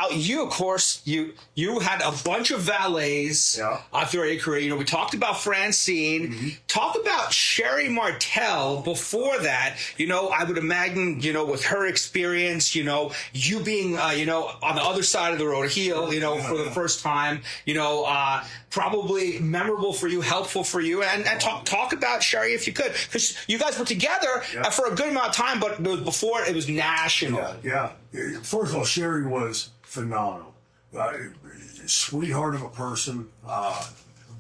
Now, you, of course, you had a bunch of valets throughout your career. You know, we talked about Francine. Mm-hmm. Talk about Sherri Martel before that. You know, I would imagine, you know, with her experience, you know, you being, you know, on the other side of the road, heel, you know, for the first time, you know, probably memorable for you, helpful for you. And talk about Sherri if you could, because you guys were together for a good amount of time, but before it was national. Yeah. First of all, Sherri was phenomenal. Sweetheart of a person,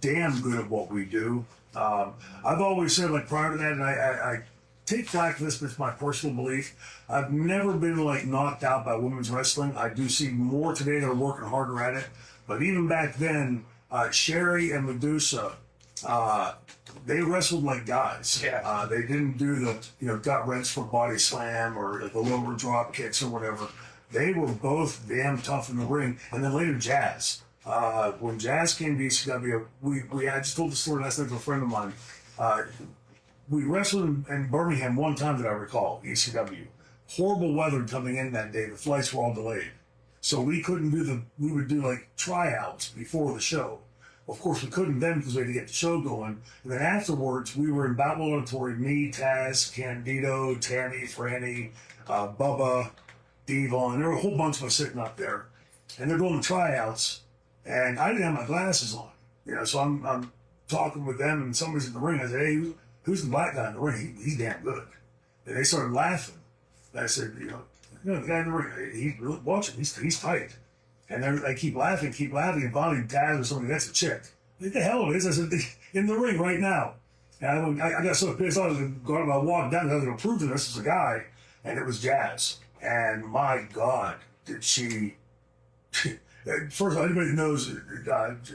damn good at what we do. I've always said, like, prior to that, and I take flack for this, but it's my personal belief. I've never been, like, knocked out by women's wrestling. I do see more today that are working harder at it. But even back then, Sherri and Medusa, they wrestled like guys. Yeah. They didn't do the, you know, gut wrench for body slam or the lower drop kicks or whatever. They were both damn tough in the ring. And then later, Jazz. When Jazz came to ECW, I just told the story last night to a friend of mine. We wrestled in Birmingham one time that I recall, ECW. Horrible weather coming in that day. The flights were all delayed. So we couldn't we would do like tryouts before the show. Of course, we couldn't then because we had to get the show going. And then afterwards, we were in Battle Auditorium, me, Taz, Candido, Tammy, Franny, Bubba, Devon. There were a whole bunch of us sitting up there. And they're doing the tryouts. And I didn't have my glasses on. You know, so I'm talking with them, and somebody's in the ring. I said, hey, who's the black guy in the ring? He's damn good. And they started laughing. And I said, you know, the guy in the ring, he's really watching. He's tight. And they keep laughing. And finally, Taz or somebody, that's a chick. What the hell it is? I said, in the ring right now. And I got so pissed off. I walked down. I was going to prove to this as a guy. And it was Jazz. And my God, did she... First of all, anybody that knows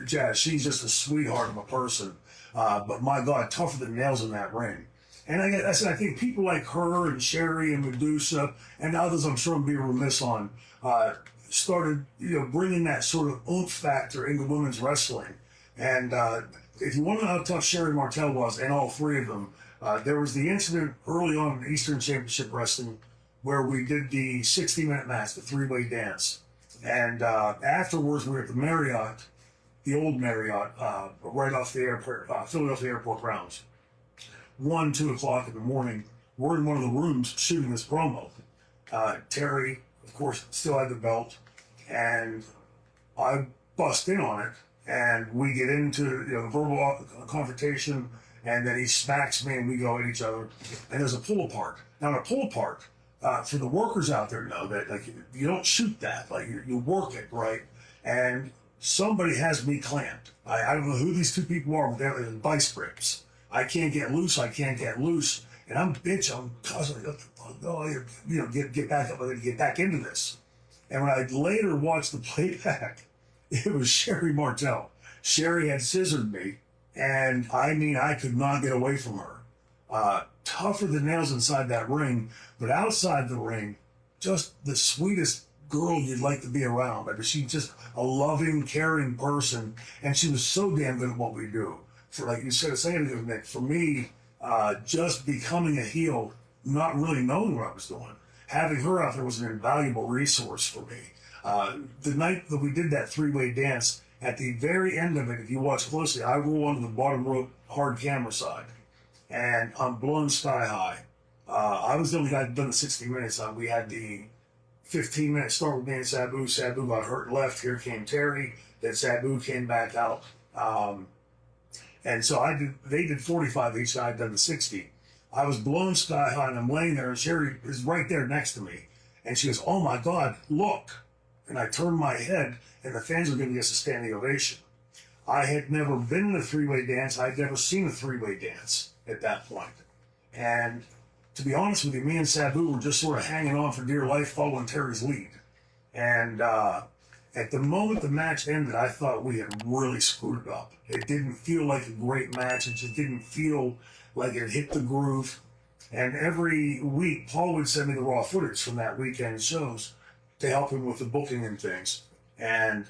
Jazz, she's just a sweetheart of a person. But my God, tougher than nails in that ring. And I think people like her and Sherri and Medusa and others I'm sure I'm being remiss on, started, you know, bringing that sort of oomph factor into women's wrestling. And if you want to know how tough Sherri Martel was, and all three of them, there was the incident early on in Eastern Championship Wrestling where we did the 60-minute match, the three-way dance. And afterwards, we were at the Marriott, the old Marriott, right off the airport, Philadelphia Airport grounds. 1, 2 o'clock in the morning, we're in one of the rooms shooting this promo. Terry, of course, still had the belt, and I bust in on it, and we get into verbal confrontation, and then he smacks me, and we go at each other, and there's a pull apart. Now, in a pull apart, for the workers out there know that like you don't shoot that, like you work it, right? And somebody has me clamped. I don't know who these two people are, but they're vice grips. I can't get loose. And I'm constantly, get back up, get back into this. And when I later watched the playback, it was Sherri Martel. Sherri had scissored me, and I could not get away from her. Tougher than nails inside that ring, but outside the ring, just the sweetest girl you'd like to be around. I mean, she's just a loving, caring person, and she was so damn good at what we do. For like you said, Nick, for me, just becoming a heel, not really knowing what I was doing, having her out there was an invaluable resource for me. The night that we did that three-way dance, at the very end of it, if you watch closely, I roll onto the bottom rope, hard camera side, and I'm blown sky high. I was the only guy that done the 60 minutes. We had the 15-minute start with me and Sabu. Sabu got hurt and left. Here came Terry. Then Sabu came back out. And so they did 45 each, I had done the 60. I was blown sky high, and I'm laying there, and Sherri is right there next to me. And she goes, oh my God, look. And I turned my head, and the fans were giving us a standing ovation. I had never been in a three-way dance. I'd never seen a three-way dance at that point. And to be honest with you, me and Sabu were just sort of hanging on for dear life, following Terry's lead. And at the moment the match ended, I thought we had really screwed it up. It didn't feel like a great match. It just didn't feel like it hit the groove. And every week, Paul would send me the raw footage from that weekend shows to help him with the booking and things. And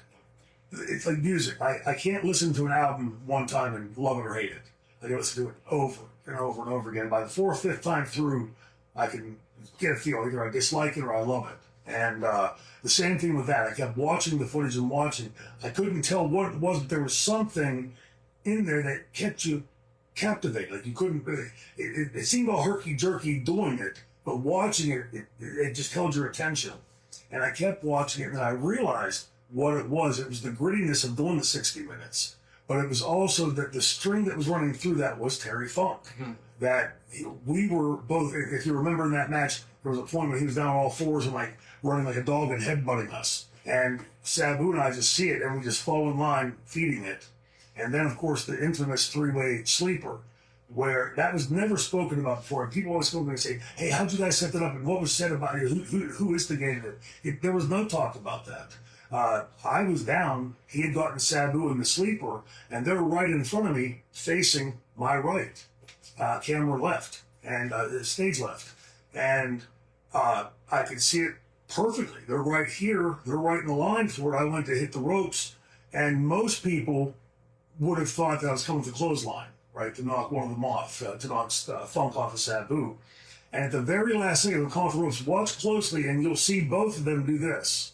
it's like music. I can't listen to an album one time and love it or hate it. I listen to it over and over and over again. By the 4th or 5th time through, I can get a feel. Either I dislike it or I love it. And the same thing with that. I kept watching the footage and watching. I couldn't tell what it was, but there was something in there that kept you captivated. Like you couldn't. It seemed all herky jerky doing it, but watching it just held your attention. And I kept watching it, and I realized what it was. It was the grittiness of doing the 60 minutes, but it was also that the string that was running through that was Terry Funk. Mm-hmm. That we were both. If you remember in that match, there was a point where he was down on all fours and like running like a dog and headbutting us. And Sabu and I just see it, and we just fall in line feeding it. And then, of course, the infamous three-way sleeper, where that was never spoken about before. And people always come and say, hey, how'd you guys set that up? And what was said about it? Who instigated it? There was no talk about that. I was down. He had gotten Sabu in the sleeper, and they were right in front of me, facing my right. Camera left, and stage left. And I could see it perfectly. They're right here. They're right in the line for it. I went to hit the ropes, and most people would have thought that I was coming to the clothesline, right, to knock one of them off, to knock Funk off of Sabu. And at the very last second, the call for ropes, watch closely, and you'll see both of them do this.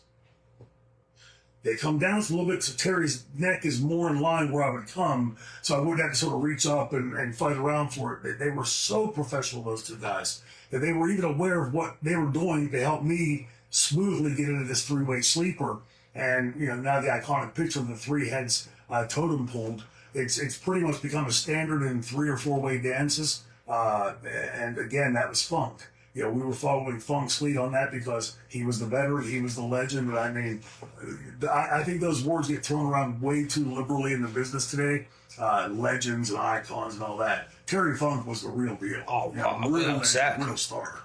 They come down a little bit, so Terry's neck is more in line where I would come, so I wouldn't have to sort of reach up and fight around for it. They were so professional, those two guys, that they were even aware of what they were doing to help me smoothly get into this three-way sleeper. And, you know, now the iconic picture of the three heads totem pulled, it's pretty much become a standard in 3 or 4 way dances. And again, that was Funk. You know, we were following Funk's lead on that because he was the veteran, he was the legend. But I mean, I think those words get thrown around way too liberally in the business today. Legends and icons and all that. Terry Funk was the real deal. Oh, you know, real star.